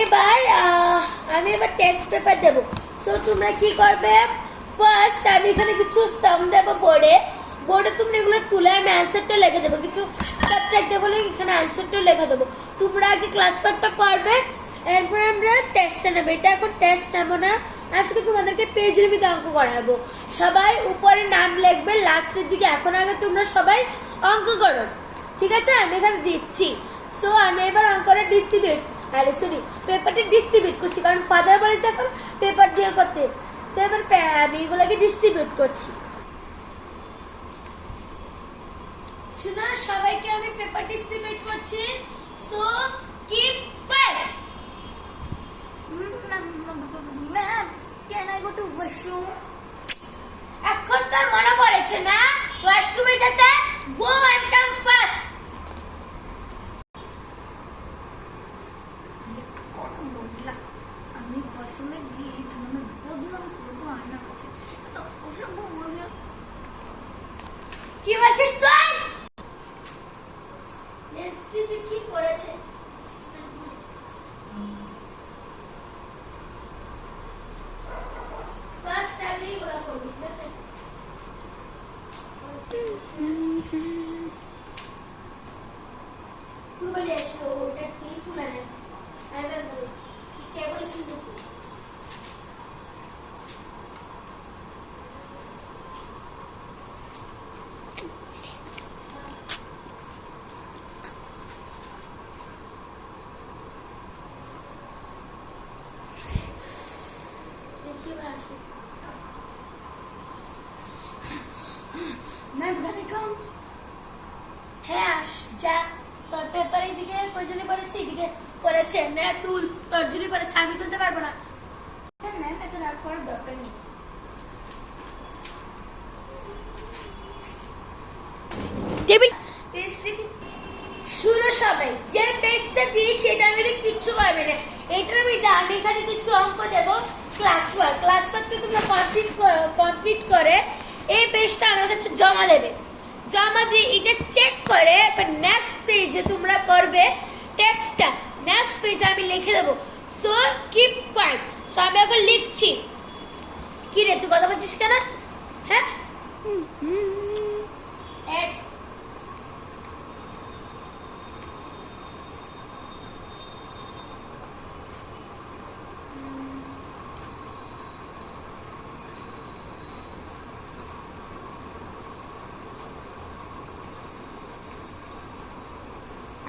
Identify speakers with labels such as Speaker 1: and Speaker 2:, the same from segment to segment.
Speaker 1: এবার আমি এবার টেস্ট পেপার দেব। সো তোমরা কি করবে, ফার্স্ট আমি এখানে কিছু সাম দেব বোর্ডে তোমরা এগুলো তুলে আমি অ্যান্সারটা লিখে দেবো, কিছু সাবট্রাক্ট দেবো, এখানে অ্যান্সারটা লিখে দেবো। তোমরা আগে ক্লাস পার্টটা করবে, এরপর আমরা টেস্টটা নেবো। এটা এখন টেস্ট নেবো না, আজকে তোমাদেরকে পেজ রিভিউতে অঙ্ক করাবো। সবাই উপরে নাম লিখবে লাস্টের দিকে। এখন আগে তোমরা সবাই অঙ্ক করো, ঠিক আছে? আমি এখানে দিচ্ছি। সো আমি এবার অঙ্কটা ডিস্ট্রিবিউট পেপারটা ডিস্ট্রিবিউট করছি, কারণ ফাদার বলেছে এখন পেপার দিয়ে করতে। সো এবার আমি এগুলোকে ডিস্ট্রিবিউট করছি। শুনো, সবাইকে আমি পেপার ডিস্ট্রিবিউট করছি। So keep quiet.
Speaker 2: Ma'am, can I go to washroom?
Speaker 1: এখন তোর মনে পড়েছে না ওয়াশরুমে যেতে? Go and come fast.
Speaker 2: আমি ওয়াশরুমে গিয়ে তোমার বদনাম করবো আয়নার কাছে। তো ওসব মহিলা
Speaker 1: কি বলছিস তুই? লেন্সটিতে কি করেছে? ফার্স্ট আগেই ওরা করবি, ঠিক আছে? তুই বলে আসো ওটা কি তুলে নে। আমি বলবো কি কে বলছিস তুই?
Speaker 2: Ma'am, can I come?
Speaker 1: হ্যাঁ আস, যা। তোর পেপার এদিকে কয়জনে পড়েছে? এদিকে করেছে না, তুল। তোর জন্য পড়েছে, আমি তুলতে পারবো না।
Speaker 2: হ্যাঁ ম্যাম, এত রাগ করার দরকার নেই।
Speaker 1: টেবিল
Speaker 2: পেজ দেখি।
Speaker 1: শুনো সবাই, যে পেজটা দিয়েছি এটা আমি কিচ্ছু করবে না। এটার মধ্যে আমি এখানে কিছু অঙ্ক দেব। ক্লাস ওয়ার্কটা তোমরা কমপ্লিট করে এই পেজটা আমার কাছে জমা দেবে। জমা দিয়ে এটা চেক করে নেক্সট পেজে তোমরা করবে টেক্সটটা। নেক্সট পেজে আমি লিখে দেবো। So keep quite. সো আমি এখন লিখছি। কি রে, তুই কথা বলছিস কেন? হ্যাঁ, এড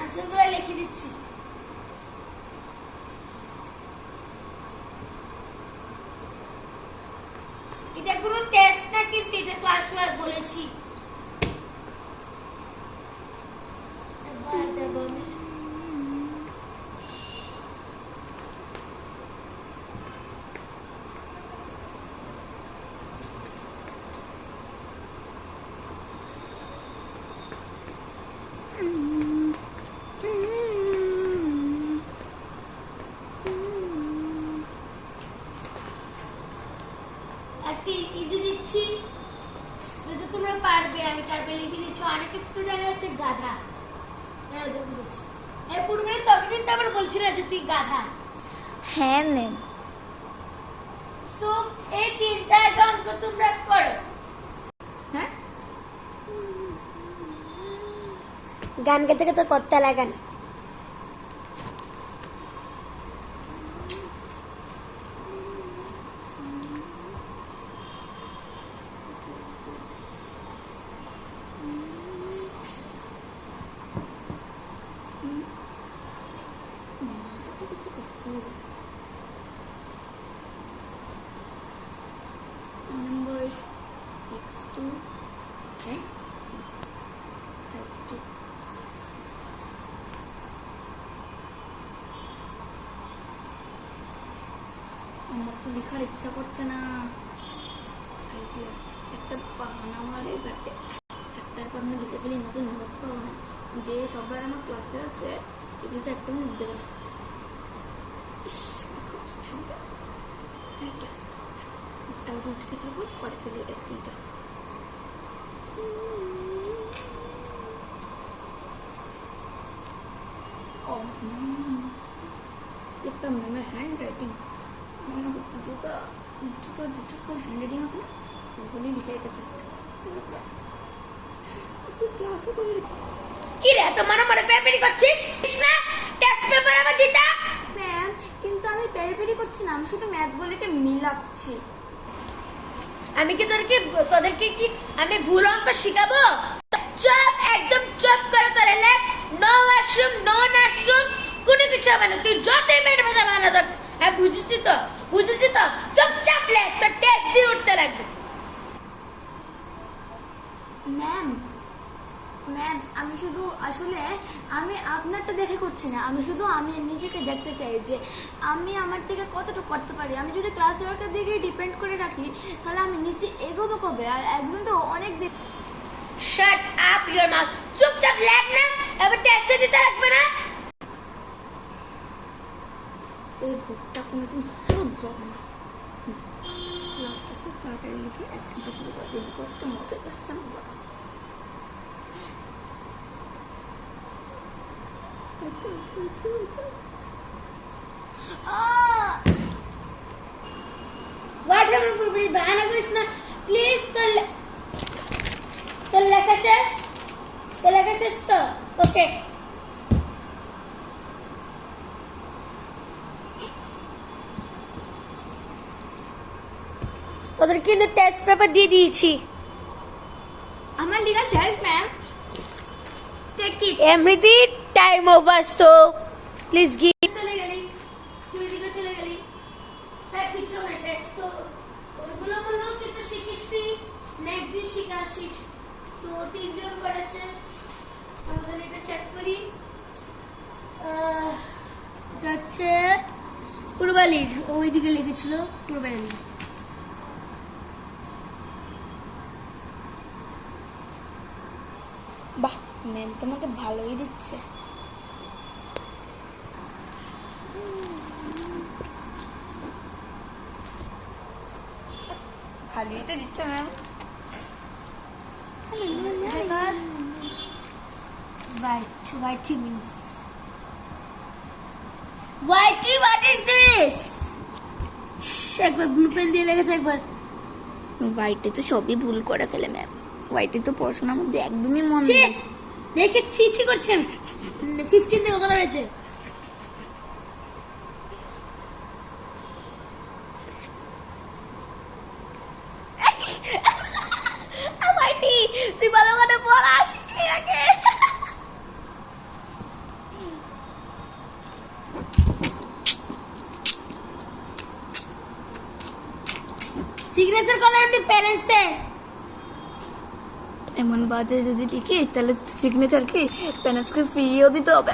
Speaker 1: আনসারগুলো লিখে দিচ্ছি। এটা কোনো টেস্ট না, কিন্তু এটা ক্লাস ওয়ার্ক বলেছি। একটি ইজি দিচ্ছি, যদি তোমরা পারবে। আমি তারপরে লিখে দিচ্ছি অনেক স্টুডেন্ট হচ্ছে গাধা। এই পূর্বে তোকে কিন্তু আবার বলছি না যে তুই গাধা।
Speaker 2: হ্যাঁ ম্যাম।
Speaker 1: সো এই তিনটা অঙ্ক তোমরা করো।
Speaker 2: হ্যাঁ,
Speaker 1: গান গাইতে গাইতে করতে লাগে না।
Speaker 2: নাম্বার 62 হ্যাঁ আমার তো লেখার ইচ্ছা করছে না। আইডিয়া একটা বাহানা মারে ব্যাটে একটার পর আমি লিখে ফেলি, নতুন নোট পাবো না। যে সবার আমার ক্লাসে আছে এগুলোতে একদম নোট দেবে না। একটা উঠে খাবো, পরে ফেলে একটিটা। হ্যান্ড রাইটিং মনে হচ্ছে জুতো জুতো যেটুকু হ্যান্ড রাইটিং আছে না ওগুলি লিখে রেখেছে ক্লাসে তো
Speaker 1: কি রে তো মনে পেপারি করছিস না টেস্ট পেপার আবার দিতা
Speaker 2: ম্যাম কিন্তু আমি পেরি করছি না আমি শুধু ম্যাথ বলেকে মিলাচ্ছি
Speaker 1: আমি কি তোদেরকে কি আমি ভুল অঙ্ক শিখাবো চুপ একদম চুপ করে তোরা লেখ নো ওয়াশরুম নো নার্সরুম কোনো কিছু হবে না তুই যতই মেয়ের ভাষা বানা তোর হ্যাঁ বুঝেছি তো চুপচাপ লেখ তোর টেস্ট দিয়ে উঠতে লাগবে
Speaker 2: ম্যাম ম্যাম আমি শুধু আসলে আমি আপনারটা দেখে করছি না আমি শুধু আমি নিজেকে দেখতে চাই যে আমি আমার থেকে কতটুকু করতে পারি আমি যদি ক্লাস ওয়ার্কের দিকে ডিপেন্ড করে রাখি তাহলে আমি নিচে এগোবো কবে আর একদিন তো অনেক দিন
Speaker 1: শাট আপ ইওর মাউথ চুপচাপ লেখ না এবার টেস্ট দিতে লাগবে না
Speaker 2: এই ভুলটা কোনোদিন শুধরাবো না ক্লাসটা খুব তাড়াতাড়ি লিখে এক ঘন্টা শুরু করে দিন তো আজকে মজা আসছে না
Speaker 1: হোয়াট হ্যাপেন্ড পুরোপুরি বাহানা করিস না প্লিজ তোর লেখা শেষ তো ওকে ওদের কিন্তু টেস্ট পেপার দিয়ে দিয়েছি
Speaker 2: আমার লিখা শেষ ম্যাম টেক ইট
Speaker 1: এমনিতে time over so please give চলে গেলি তুই দিকে চলে গেলি হ্যাঁ কিছু না টেস্ট তো ওগুলো তুই তো শিখিসনি নেক্সট দিন শিখাসিস তো 3 জন পড়েছে আমাদের এটা চেক করি এটা হচ্ছে পূর্বালির ওইদিকে লিখেছিল পূর্বালির
Speaker 2: বাহ ম্যাম তোমাকে ভালোই দিচ্ছে ভালোই তো দিচ্ছে ma'am
Speaker 1: white means whitey what is this একবার ব্লু পেন দিয়ে লেগেছে একবার
Speaker 2: হোয়াইটে তো সবই ভুল করে ফেলে ম্যাম হোয়াইটে তো পড়াশোনার মধ্যে একদমই মন
Speaker 1: ছি
Speaker 2: নেই
Speaker 1: দেখে ছি করছেন 15 থেকে কথা হয়েছে
Speaker 2: হোয়াইটি তুই ভালো করে পড়াস এটাকে
Speaker 1: সিগনেচার করার উনি প্যারেন্টসে
Speaker 2: এমন বাজে যদি লিখিস তাহলে সিগনেচার কি প্যারেন্টসকে ফিও দিতে হবে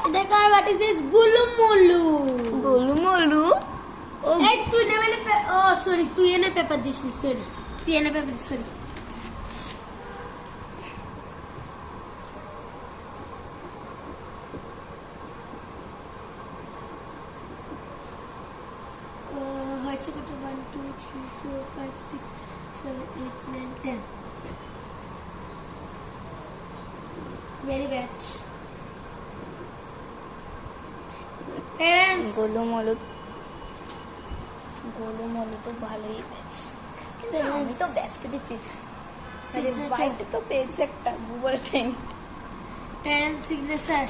Speaker 1: এটা কার হোয়াট ইজ দিস গুলুমুলু
Speaker 2: গোলুমলু ও
Speaker 1: এই তুই না বলে ও সরি তুই এনে পেপার দিস সরি তুই এনে পেপার সরি হয়েছে কত 1 2 3 4 5 6 7 8 9 10 very bad parents
Speaker 2: গোলুমলু তো ভালোই পেয়েছে কিন্তু আমি তো ব্যস্ত পেয়েছি আরে হোয়াইট তো পেয়েছে একটা গুগল টাইম
Speaker 1: parents signature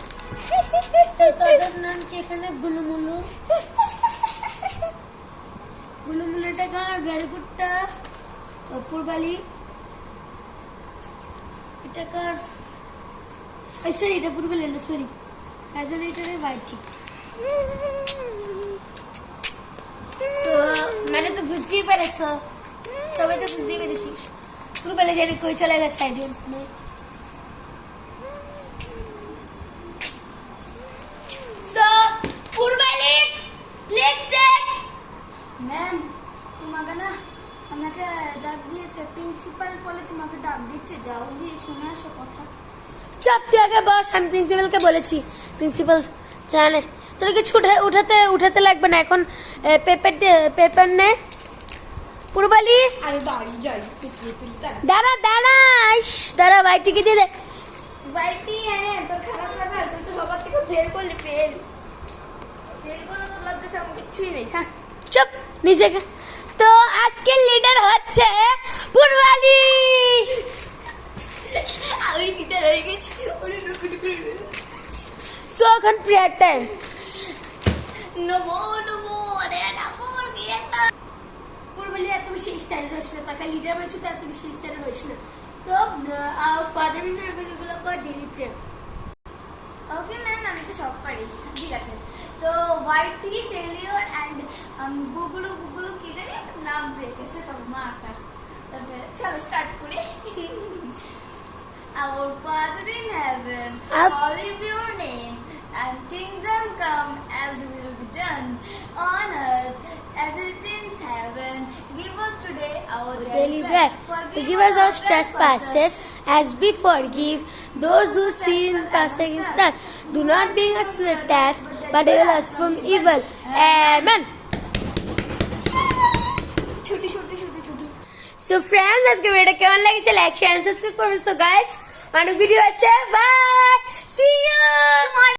Speaker 1: তোদের নাম কি এখানে গুলুমুলু গুলুমুলুটা কার ভেরি গুডটা পূর্বালি এটা কার সরি এটা পূর্বালি না সরি কাজল এটা হোয়াইটি তো মানে তো বুঝতেই পেরেছ সবাই তো বুঝতেই পেরেছিস পূর্বালি জানি কই চলে গেছে I don't know So, Purvali, please sit.
Speaker 2: Ma'am তোমাকে না আমাকে ডাক দিয়েছে প্রিন্সিপাল বলে তোমাকে ডাক দিচ্ছে যাও গিয়ে শুনে আসো কথা
Speaker 1: চাপ তুই আগে বস আমি প্রিন্সিপালকে বলেছি প্রিন্সিপাল জানে তোর কিছু উঠাতে লাগবে না এখন পেপার নে পূর্বালি
Speaker 2: আরে বাড়ি যাই
Speaker 1: দাঁড়া ভাইটিকে দিয়ে দে
Speaker 2: বাড়িটি এনে তোর খারাপ লাগা তুই তো সবার থেকে ফেল করলে ফেল করে তোর লজ্জা সেরকম কিছুই নেই। হ্যাঁ,
Speaker 1: চুপ নিজেকে। তো আজকের লিডার হচ্ছে পূর্বালি।
Speaker 2: আমি লিডার হয়ে গেছি।
Speaker 1: সো এখন প্রেয়ার টাইম।
Speaker 2: নমো নমো, আরে নমো একটা
Speaker 1: পূর্বালি এত বেশি এক্সাইটেড হয়েছে না, তাকে লিডার হয়েছে তো এত বেশি এক্সাইটেড হয়েছে না। তো ফাদার ইন হেভেন এগুলো কর ডেইলি প্রেয়ার।
Speaker 2: ওকে ম্যাম, আমি তো সব পারি। ঠিক আছে, তো ওয়াইটি ফেলিওর অ্যান্ড গুগলু গুগলু কি জানি একটা নাম রেখেছে তো মাটা। তারপরে চলো স্টার্ট করি। Our Father in heaven, hallowed be your name, and kingdom come, as will be done on earth as it is in heaven. Give us today our
Speaker 1: Daily bread. Forgive us our trespasses as we forgive those who sin pass against us. Do not bring us to a test, but deliver us from evil. Amen.
Speaker 2: ছুটি ছুটি ছুটি ছুটি।
Speaker 1: So friends, আজকে ভিডিওটা কেমন লেগেছে like share subscribe করবেন। So guys, অনেক ভিডিও আছে। Bye, see you.